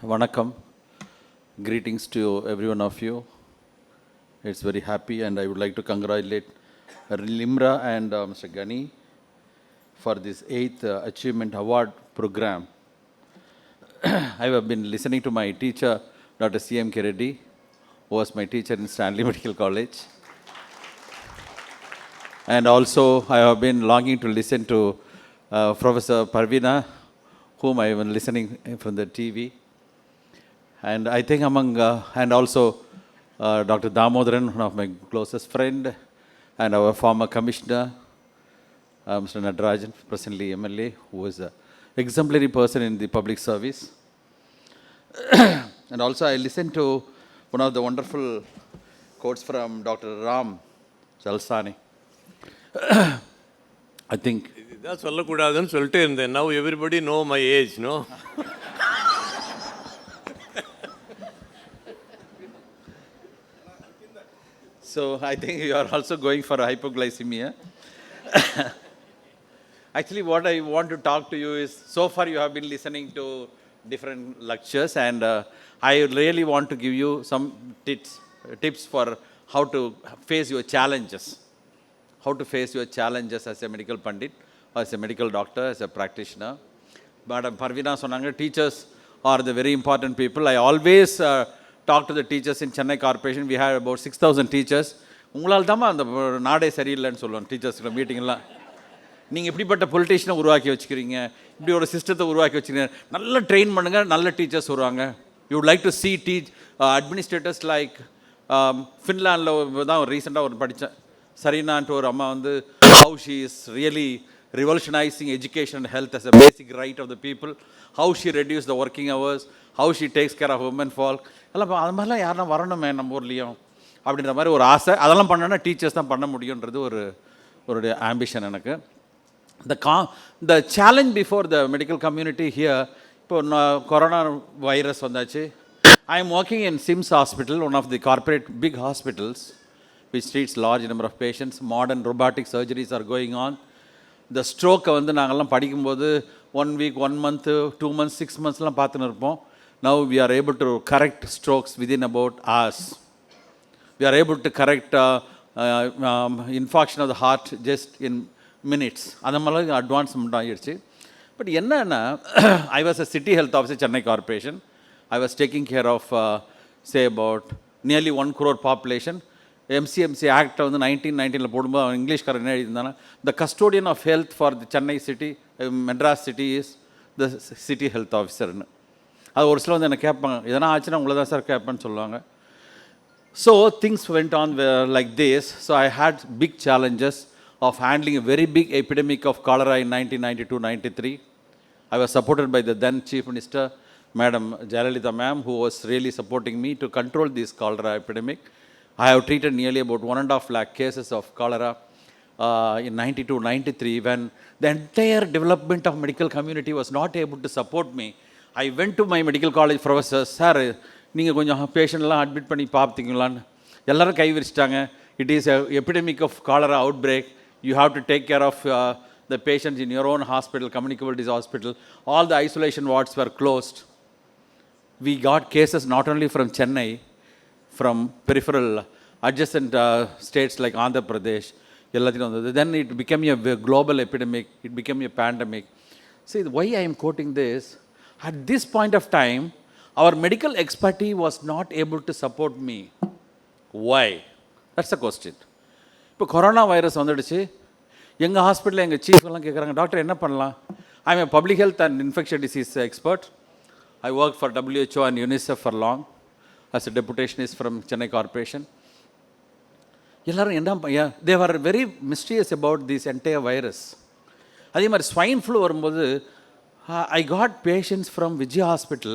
Vanakkam. Greetings to every one of you. It's very happy, and I would like to congratulate Limra and Mr. Gani for this 8th Achievement Award program. I have been listening to my teacher, Dr. C.M. Reddy, who was my teacher in Stanley Medical College. And also, I have been longing to listen to Professor Parveena, whom I have been listening from the TV. And I think and also Dr. Damodaran, one of my closest friend, and our former commissioner, Mr. Natarajan, presently MLA, who is an exemplary person in the public service. And also I listened to one of the wonderful quotes from Dr. Ram Jalsani. I think... That's now everybody know my age, no? So I think you are also going for a hypoglycemia. Actually, what I want to talk to you is, so far you have been listening to different lectures, and I really want to give you some tips for how to face your challenges. How to face your challenges as a medical pandit, as a medical doctor, as a practitioner. Madam Parveena sonanga, teachers are the very important people. I always talk to the teachers in Chennai Corporation. We have about 6,000 teachers. உங்களால் தான் அந்த நாடே சரியில்லைன்னு சொல்லுவோம் டீச்சர்ஸ்ல மீட்டிங்லாம். நீங்கள் எப்படிப்பட்ட பொலிட்டிஷனை உருவாக்கி வச்சுக்கிறீங்க, இப்படி ஒரு சிஸ்டத்தை உருவாக்கி வச்சுக்கிறீங்க, நல்ல ட்ரெயின் பண்ணுங்கள், நல்ல டீச்சர்ஸ் வருவாங்க. You would like to see administrators like ஃபின்லாண்டில் தான் ஒரு ரீசெண்டாக ஒரு படித்தேன். Sarinaantu or amma vandu how she is really revolutionizing education and health as a basic right of the people, how she reduced the working hours, how she takes care of women folk. எல்லாம் அது மாதிரிலாம் யாருன்னா வரணுமே நம்ம ஊர்லேயும் அப்படின்ற மாதிரி ஒரு ஆசை. அதெல்லாம் பண்ணோன்னா டீச்சர்ஸ் தான் பண்ண முடியுன்றது ஒரு ஆம்பிஷன் எனக்கு. The challenge before the medical community here, இப்போ கொரோனா வைரஸ் வந்தாச்சு. I am working in SIMS hospital, one of the corporate big hospitals, which treats large number of patients. Modern robotic surgeries are going on. The stroke வந்து நாங்கள்லாம் படிக்கும்போது 1 week, 1 month, 2 months, 6 monthsலாம் பார்த்துன்னு இருப்போம். Now we are able to correct strokes within about hours. We are able to correct infarction of the heart just in minutes. அந்த மாதிரி advancement ஆகிடுச்சு. But என்னன்னா, I was a city health officer, Chennai Corporation. I was taking care of, say, about nearly 1 crore population. MCI Act வந்து 1919 போடும்போது இங்கிலீஷ்காரன் என்ன எழுதியிருந்தானா, the custodian of health for the Chennai city, Madras city is the city health officerன்னு. அது ஒரு சில வந்து என்ன கேட்பாங்க, எதனா ஆச்சுன்னா உங்களை தான் சார் கேட்பேன்னு சொல்லுவாங்க. So things went on like this. So I had big challenges of handling a very big epidemic of cholera in 1992-93. I was supported by the then Chief Minister, Madam Jayalalitha ma'am, who was really supporting me to control this cholera epidemic. I have treated nearly about 1.5 lakh cases of cholera in 92-93, when the entire development of medical community was not able to support me. I went to my medical college professor, sir, நீங்கள் கொஞ்சம் பேஷண்ட்லாம் admit பண்ணி பார்த்தீங்களான்னு. எல்லோரும் கை விரிச்சிட்டாங்க. It is an epidemic of cholera outbreak. You have to take care of the patients in your own hospital, communicable disease hospital. All the isolation wards were closed. We got cases not only from Chennai, from peripheral adjacent states like Andhra Pradesh. Then it became a global epidemic. It became a pandemic. See, why I am quoting this? At this point of time, our medical expertise was not able to support me. Why? That's the question. இப்போ corona virus வந்துடுச்சு. எங்கள் ஹாஸ்பிட்டலில் எங்கள் chief எல்லாம் கேட்குறாங்க, doctor என்ன பண்ணலாம்? I am a public health and infectious disease expert. I worked for WHO and UNICEF for long as a deputationist from Chennai Corporation. எல்லாரும் என்ன, they were very mysterious about this entire virus. அதே மாதிரி swine flu வரும்போது I got patients from Vijay Hospital.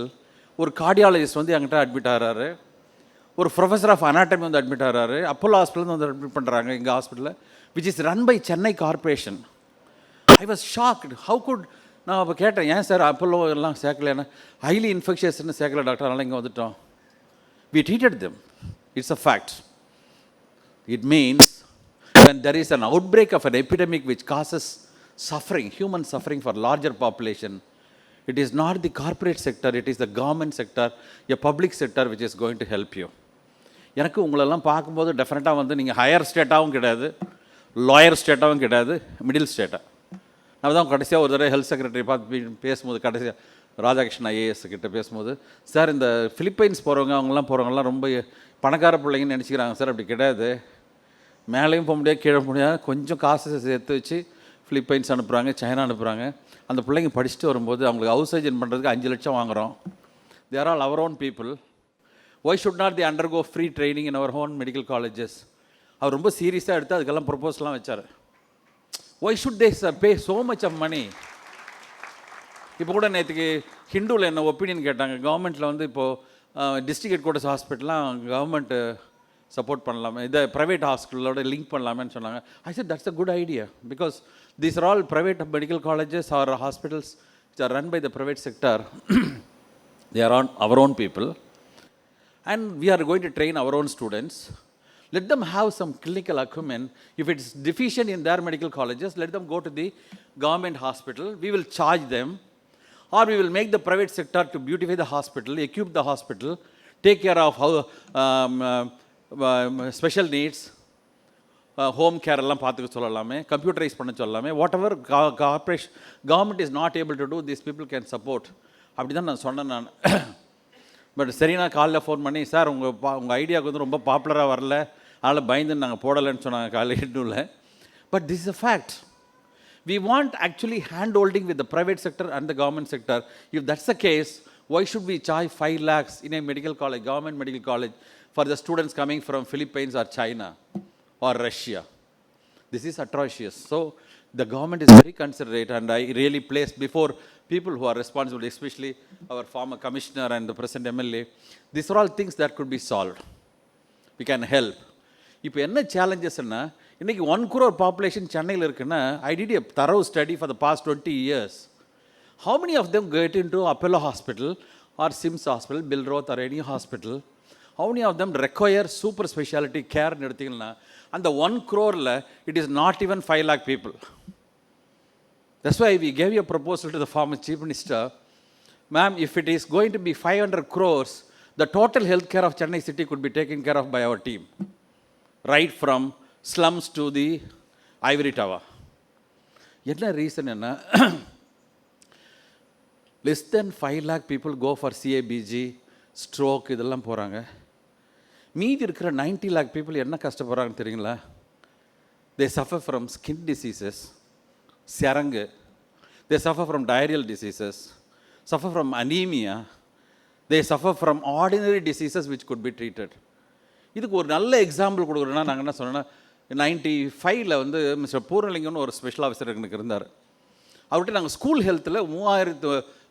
ஒரு cardiologist வந்து என்கிட்ட admit ஆகிறாரு, ஒரு ப்ரொஃபஸர் ஆஃப் அனாட்டமி வந்து அட்மிட் ஆகிறாரு, அப்போலோ ஹாஸ்பிட்டல் வந்து அட்மிட் பண்ணுறாங்க எங்கள் ஹாஸ்பிட்டலில், which is run by Chennai corporation. I was shocked. How good. நான் அப்போ கேட்டேன், ஏன் சார் அப்போலோ எல்லாம் சேர்க்கலைன்னா, ஹைலி இன்ஃபெக்ஷியஸ்ன்னு சேர்க்கல டாக்டர், அதனால் இங்கே வந்துட்டோம். We treated them. It's a fact. It means when there is an outbreak of an epidemic which causes suffering, human suffering for larger population, It is not the corporate sector, it is the government sector, a public sector which is going to help you. எனக்கு உங்களெல்லாம் பார்க்கும்போது டெஃபினட்டாக வந்து நீங்கள் higher ஸ்டேட்டாகவும் கிடையாது, lawyer ஸ்டேட்டாகவும் கிடையாது, middle ஸ்டேட்டாக. நம்ம தான் கடைசியாக ஒரு தடவை ஹெல்த் செக்ரட்டரி பார்த்து பேசும்போது, கடைசியாக ராதாகிருஷ்ணன் ஐஏஎஸ் கிட்ட பேசும்போது, சார் இந்த ஃபிலிப்பைன்ஸ் போகிறவங்க அவங்கெல்லாம் போகிறவங்கலாம் ரொம்ப பணக்கார பிள்ளைங்கன்னு நினச்சிக்கிறாங்க சார். அப்படி கிடையாது. மேலேயும் போக முடியாது, கீழே முடியாது, கொஞ்சம் காசு சேர்த்து வச்சு ஃபிலிப்பைன்ஸ் அனுப்புகிறாங்க, சைனா அனுப்புகிறாங்க. அந்த பிள்ளைங்க படிச்சுட்டு வரும்போது அவங்களுக்கு ஹவுஸ் ஏஜென்ட் பண்ணுறதுக்கு 5 லட்சம் வாங்குகிறோம். They are all our own people. Why should not they undergo free training in our own medical colleges? அவர் ரொம்ப சீரியஸாக எடுத்து அதுக்கெல்லாம் ப்ரொப்போஸ்லாம் வச்சார். Why should they pay so much of money? இப்போ கூட நேற்றுக்கு ஹிந்துவில் என்ன ஒப்பீனியன் கேட்டாங்க. கவர்மெண்ட்டில் வந்து இப்போது டிஸ்ட்ரிக்ட் ஹெட் குவார்ட்டர்ஸ் ஹாஸ்பிட்டலாம் கவர்மெண்ட்டு சப்போர்ட் பண்ணலாமே, இதை ப்ரைவேட் ஹாஸ்பிட்டலோட லிங்க் பண்ணலாமேன்னு சொன்னாங்க. I said that's a good idea because these are all private medical colleges or hospitals which are run by the private sector. They are on our own people and we are going to train our own students. Let them have some clinical acumen. If it's deficient in their medical colleges, let them go to the government hospital. We will charge them, or we will make the private sector to beautify the hospital, equip the hospital, take care of how special needs, home care எல்லாம் பார்த்துக்க சொல்லலாமே, computerise பண்ண சொல்லலாமே. Whatever corporation government is not able to do, this people can support. அப்படி தான் நான் சொன்னேன் நான். பட் சரி, நான் காலைல ஃபோன் பண்ணி, சார் உங்கள் ஐடியாவுக்கு வந்து ரொம்ப பாப்புலராக வரல, அதனால் பயந்து நாங்கள் போடலைன்னு சொன்னாங்க காலையில் ஹெட்னூவில். But this is a fact. We want actually hand holding with the private sector and the government sector. If that's the case, why should we charge 5 lakhs in a medical college, government medical college, for the students coming from Philippines or China or Russia? This is atrocious. So the government is very considerate, and I really place before people who are responsible, especially our former commissioner and the present MLA, these are all things that could be solved. We can help. இப்போ என்ன சேலஞ்சஸ்ன்னா, இன்றைக்கி 1 crore population சென்னையில் இருக்குன்னா, I did a thorough study for the past 20 years. How many of them get into Apollo Hospital or SIMS Hospital, Bilroth or any hospital? How many of them require super specialty care? எடுத்திங்கன்னா அந்த 1 crore it is not even 5 lakh people. That's why we gave a proposal to the former Chief Minister. Ma'am, if it is going to be 500 crores, the total health care of Chennai city could be taken care of by our team. Right from slums to the ivory tower. என்ன reason என்ன, less than 5 lakh people go for CABG, stroke இதெல்லாம் போகிறாங்க. மீதி இருக்கிற 90 lakh people என்ன கஷ்டப்படுறாங்கன்னு தெரியுங்களா? They suffer from skin diseases, சரங்கு. They suffer from diarrheal diseases, suffer from anemia. They suffer from ordinary diseases which could be treated. இதுக்கு ஒரு நல்ல example கொடுக்குறோன்னா, நாங்கள் என்ன சொன்னோன்னா, 95 வந்து மிஸ்டர் பூர்ணலிங்கம்னு ஒரு ஸ்பெஷல் ஆஃபீஸர் எனக்கு இருந்தார். அவர்கிட்ட நாங்கள் ஸ்கூல் ஹெல்த்தில்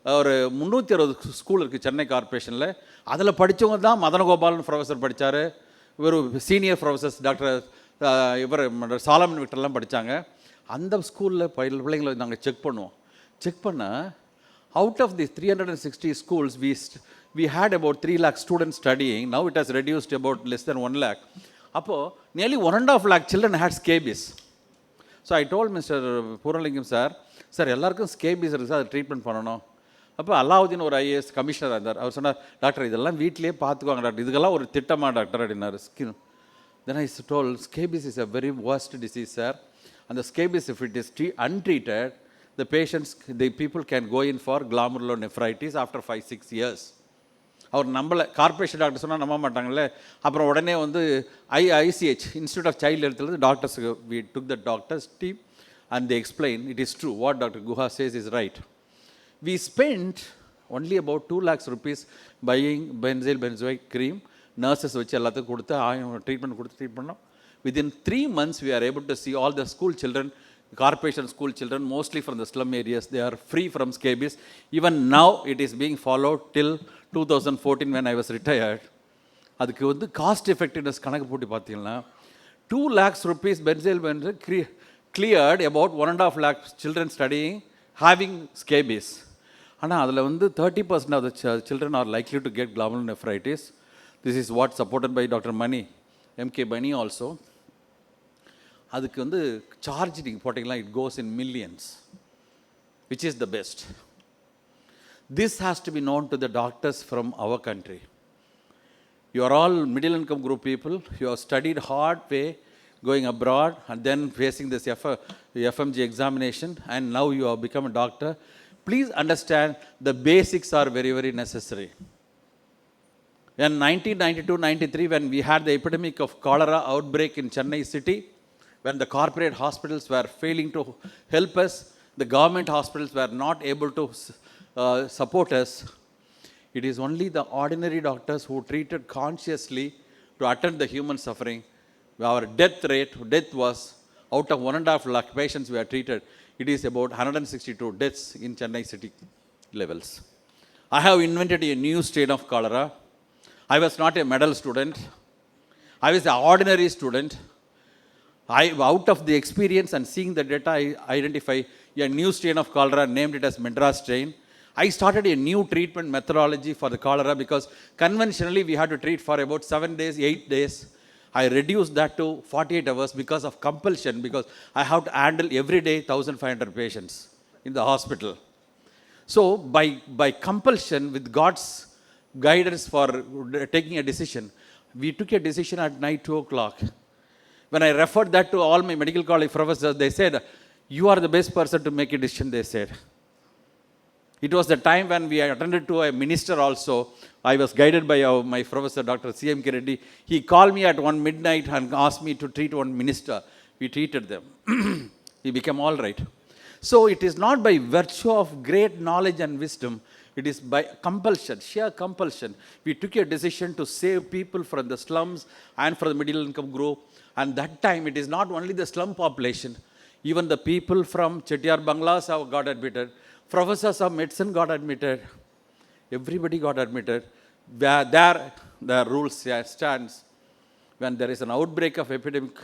360 ஸ்கூல் இருக்குது சென்னை கார்பரேஷனில். அதில் படித்தவங்க தான் மதனகோபாலன் ப்ரொஃபஸர் படித்தார், இவர் சீனியர் ப்ரொஃபஸர்ஸ் டாக்டர் இவர் சாலமன் விக்டர்லாம் படித்தாங்க. அந்த ஸ்கூலில் பிள்ளைங்களை நாங்கள் செக் பண்ணுவோம். செக் பண்ணால் out of the 360 schools, we had about 3 lakh students studying. Now it has reduced about less than 1 lakh. Appo nearly 1.5 lakh children had scabies. So I told Mr. Puralingam sir, எல்லாருக்கும் scabies இருக்கு sir, அதை treatment பண்ணணும். அப்போ அல்லாவுதீன் ஒரு IAS commissioner இருந்தார். அவர் சொன்னார், doctor இதெல்லாம் வீட்டிலேயே பார்த்துக்குவாங்க டாக்டர், இதுக்கெல்லாம் ஒரு திட்டமா டாக்டர் அப்படின்னாரு. Skin. Then I told, scabies is a very worst disease sir, and the scabies, if it is untreated, the patients, the people can go in for glomerulonephritis after 5-6 years. அவர் நம்மளை corporation doctor சொன்னால் நம்ப மாட்டாங்களே. அப்புறம் உடனே வந்து ICH, institute of child ஹெல்த்தில் டாக்டர்ஸுக்கு we took the doctors team and they explained it is true, what Dr. Guha says is right. We spent only about 2 lakhs rupees buying benzoic cream, nurses வச்சு எல்லாத்துக்கும் கொடுத்து treatment கொடுத்து treat பண்ணோம். Within 3 months we are able to see all the school children, corporation school children, mostly from the slum areas, they are free from scabies. Even now it is being followed till 2014 when I was retired. அதுக்கு வந்து cost effectiveness கணக்கு போட்டு பார்த்தீங்கன்னா 2 lakhs rupees benzyl cleared about 1.5 lakh children studying having scabies. ஆனால் அதில் வந்து 30% of the children are likely to get glomerulonephritis. This is what supported by Dr. Mani, MK Bani also. அதுக்கு வந்து சார்ஜ் நீங்கள் போட்டிங்கன்னா it goes in millions, which is the best. This has to be known to the doctors from our country. You are all middle income group people. You have studied hard way, going abroad and then facing this FMG examination, and now you have become a doctor. Please understand the basics are very, very necessary. In 1992-93, when we had the epidemic of cholera outbreak in Chennai city, when the corporate hospitals were failing to help us, the government hospitals were not able to support us, it is only the ordinary doctors who treated consciously to attend the human suffering. Our death was, out of 1.5 lakh patients we are treated, it is about 162 deaths in Chennai city levels. I have invented a new strain of cholera. I was not a medal student. I was an ordinary student. Out of the experience and seeing the data, I identify a new strain of cholera, named it as Madras strain. I started a new treatment methodology for the cholera because conventionally we had to treat for about 7 days, 8 days. I reduced that to 48 hours because of compulsion, because I have to handle every day 1,500 patients in the hospital. So by compulsion, with God's guidance for taking a decision, we took a decision at night 2 o'clock. When I referred that to all my medical college professors, they said, "You are the best person to make a decision," they said. It was the time when we attended to a minister also. I was guided by my professor, Dr. C.M.K. Reddy. He called me at 1 midnight and asked me to treat one minister. We treated them. He became all right. So it is not by virtue of great knowledge and wisdom. It is by compulsion, sheer compulsion. We took a decision to save people from the slums and from the middle income group. And that time, it is not only the slum population. Even the people from Chettiar Banglas have got admitted. Professors of medicine got admitted. Everybody got admitted. There, the rule stands. When there is an outbreak of epidemic,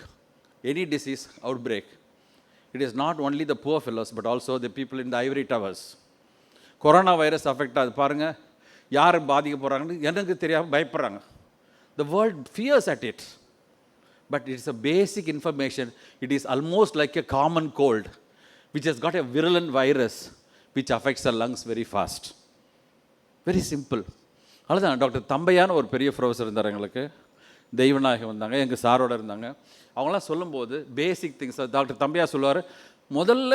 any disease outbreak, it is not only the poor fellows, but also the people in the ivory towers. Corona virus affect அது பாருங்க, யார் பாதிக்க போறாங்கன்னு எனக்கு தெரியாம பயப்படுறாங்க. The world fears at it. But it's a basic information. It is almost like a common cold, which has got a virulent virus, which affects the lungs very fast. Very simple. அதுதான் doctor தம்பையான்னு ஒரு பெரிய professor இருந்தார் எங்களுக்கு. தெய்வநாயகம் வந்தாங்க, எங்கள் சாரோட இருந்தாங்க. அவங்களாம் சொல்லும்போது பேசிக் திங்ஸ் டாக்டர் தம்பையா சொல்லுவார். முதல்ல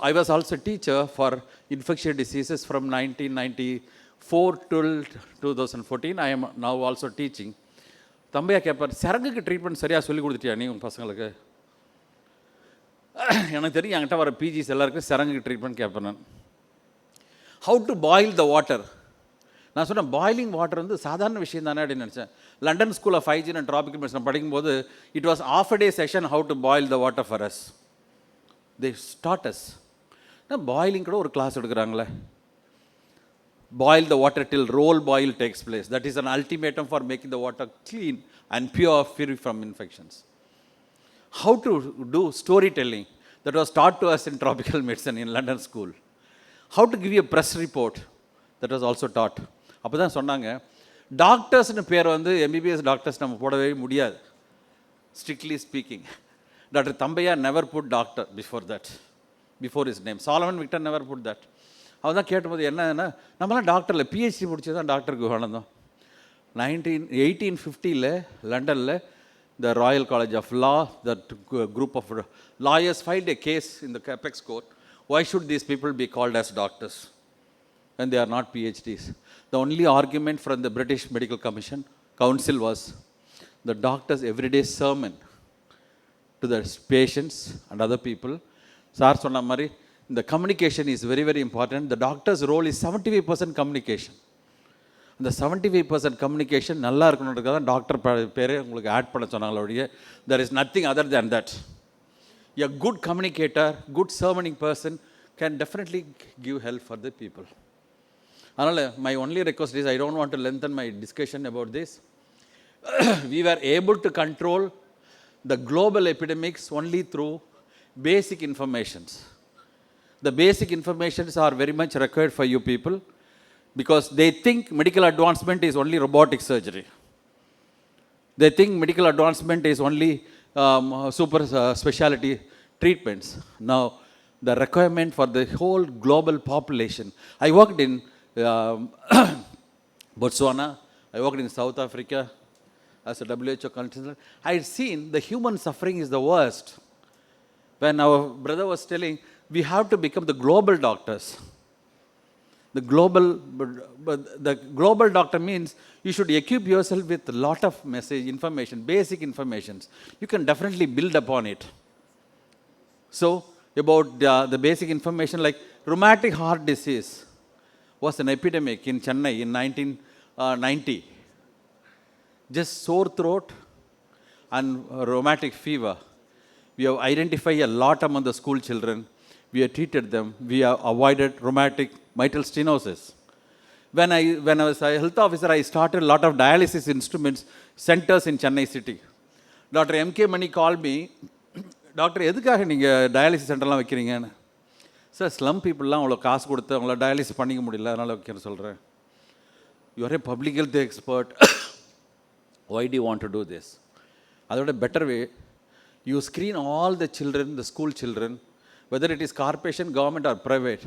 I was also teacher for infectious diseases from 1994 till 2014. I am now also teaching. Thambaiya கேட்பார், சரங்குக்கு ட்ரீட்மெண்ட் சரியாக சொல்லி கொடுத்துட்டியா நீ உங்கள் பசங்களுக்கு? எனக்கு தெரியும், என்கிட்ட வர பிஜிஸ் எல்லாருக்கும் சரங்குக்கு ட்ரீட்மெண்ட் கேட்பேன் நான். How to boil the water. நான் சொன்னேன், பாயிலிங் வாட்டர் வந்து சாதாரண விஷயம் தானே அப்படின்னு நினச்சேன். London school of hygiene and tropical medicine படிக்கும்போது it was half a day session how to boil the water for us. They start us. Boiling கூட ஒரு கிளாஸ் எடுக்கிறாங்களே. Boil the water till roll boil takes place. That is an ultimatum for making the water clean and pure, free from infections. How to do storytelling, that was taught to us in tropical medicine in London school. How to give you a press report, that was also taught. அப்போ தான் சொன்னாங்க, டாக்டர்ஸ்னு பேர் வந்து MBBS doctors நம்ம போடவே முடியாது, strictly speaking. Doctor Thambaiya never put doctor before his name. Solomon Victor never put that. அவன் தான் கேட்டும்போது என்னன்னா, நம்மளாம் டாக்டரில் பிஹெச்டி முடிச்சது தான் டாக்டர் குகானந்தம். 1850 லண்டனில் the Royal College of Law, that group of lawyers filed a case in the Apex Court. Why should these people be called as doctors when they are not PhDs? The only argument from the British Medical Council was the doctor's everyday sermon to the patients and other people. Sir சொன்ன மாதிரி, the communication is very, very important. The doctor's role is 75% communication. அந்த 75% communication நல்லா இருக்கணுன்றதுக்காக தான் doctor பேரே உங்களுக்கு add பண்ண சொன்னாங்களோடைய. There is nothing other than that. A good communicator, good sermoning person can definitely give help for the people. அதனால் my only request is, I don't want to lengthen my discussion about this. We were able to control the global epidemics only through basic informations. The basic informations are very much required for you people, because they think medical advancement is only robotic surgery. They think medical advancement is only super specialty treatments. Now, the requirement for the whole global population. I worked in Botswana, I worked in South Africa as a WHO consultant. I had seen the human suffering is the worst. When our brother was telling, we have to become the global doctors. The global doctor means you should equip yourself with a lot of message, information, basic informations. You can definitely build upon it. So, about the basic information like rheumatic heart disease was an epidemic in Chennai in 1990. Just sore throat and rheumatic fever. We have identified a lot among the school children. We have treated them. We have avoided rheumatic mitral stenosis. When I was a health officer, I started a lot of dialysis instruments centers in Chennai city. Dr. M.K. Mani called me, doctor எதுக்காக நீங்கள் dialysis சென்டர்லாம் வைக்கிறீங்கன்னு. Sir slum பீப்புளெலாம் அவ்வளோ காசு கொடுத்து அவங்கள dialysis பண்ணிக்க முடியல, அதனால் வைக்கிறேன் சொல்கிறேன். You are a public health expert, why do you want to do this? அதோட better way, you screen all the children, the school children, whether it is corporation, government or private.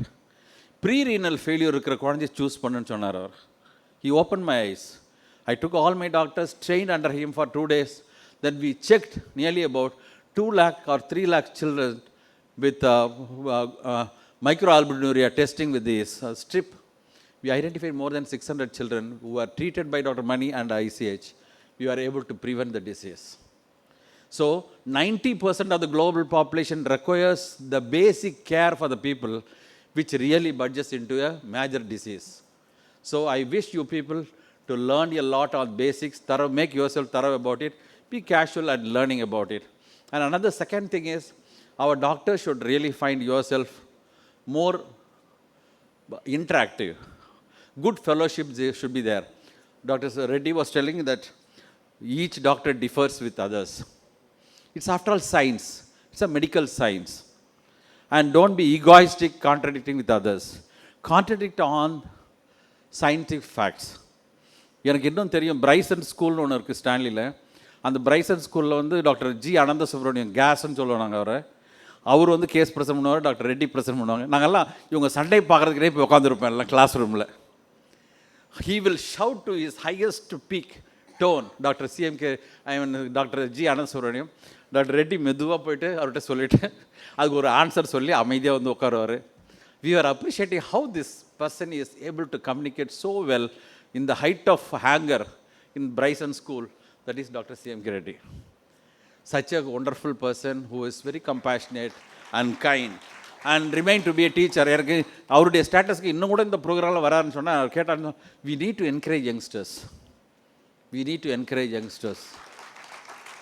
Prerenal failure இருக்கிற குழந்தைய choose பண்ணுன்னு சொன்னார் அவர். He opened my eyes. I took all my doctors, trained under him for 2 days. Then we checked nearly about 2 lakh or 3 lakh children with microalbuminuria testing with this strip. We identified more than 600 children who were treated by Dr. Mani and ICH. We were able to prevent the disease. So 90% of the global population requires the basic care for the people, which really budgets into a major disease. So I wish you people to learn a lot on basics, make yourself thorough about it, be casual at learning about it. And another second thing is, our doctors should really find yourself more interactive. Good fellowships should be there. Dr. Reddy was telling that each doctor differs with others. It's after all science. It's a medical science. And don't be egoistic contradicting with others. Contradict on scientific facts. எனக்கு இன்னும் தெரியும், Bryson ஸ்கூல்னு ஒன்று இருக்குது ஸ்டான்லியில். அந்த Bryson ஸ்கூலில் வந்து doctor G Anantha Subramaniam, கேஸ்ன்னு சொல்லுவோம் நாங்கள் அவரை. அவர் வந்து கேஸ் ப்ரெசென்ட் பண்ணுவார், டாக்டர் ரெட்டி ப்ரெசென்ட் பண்ணுவாங்க. நாங்கள்லாம் இவங்க சண்டை பார்க்குறதுக்குனே போய் உட்காந்துருப்பேன் எல்லாம் கிளாஸ் ரூமில். He will shout to his highest peak tone. Doctor CMK, doctor G Anantha Subramaniam, doctor Reddy மெதுவாக போயிட்டு அவர்கிட்ட சொல்லிவிட்டு அதுக்கு ஒரு ஆன்சர் சொல்லி அமைதியாக வந்து உட்காருவார். We are appreciating how this person is able to communicate so well in the height of anger in Bryson School. That is Dr. C.M. Reddy. Such a wonderful person who is very compassionate and kind and remain to be a teacher. அவருடைய ஸ்டேட்டஸ்க்கு இன்னும் கூட இந்த ப்ரோக்ராமில் வராருன்னு சொன்னால் கேட்டாங்க, we need to encourage youngsters. We need to encourage youngsters.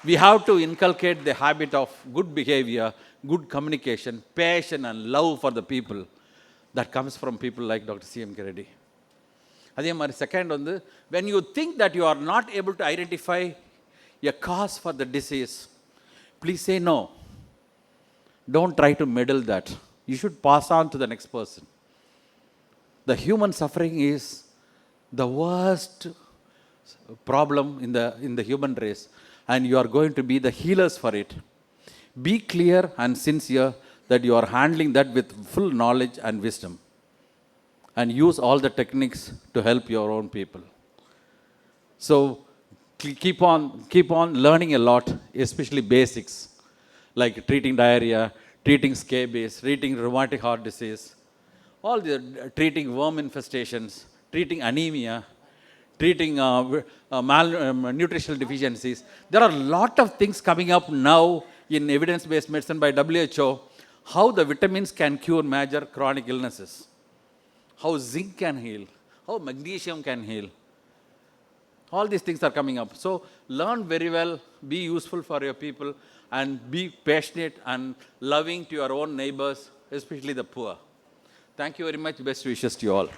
We have to inculcate the habit of good behavior, good communication, passion and love for the people that comes from people like Dr. C.M. Reddy. அதே மாதிரி second வந்து, when you think that you are not able to identify a cause for the disease, please say no. Don't try to meddle that. You should pass on to the next person. The human suffering is the worst problem in the human race, and you are going to be the healers for it. Be clear and sincere that you are handling that with full knowledge and wisdom. And use all the techniques to help your own people. So keep on learning a lot, especially basics, like treating diarrhea, treating scabies, treating rheumatic heart disease, all the treating worm infestations, treating anemia, treating nutritional deficiencies. There are a lot of things coming up now in evidence-based medicine by WHO, how the vitamins can cure major chronic illnesses. How zinc can heal, how magnesium can heal. All these things are coming up. So learn very well, be useful for your people, and be passionate and loving to your own neighbors, especially the poor. Thank you very much. Best wishes to you all.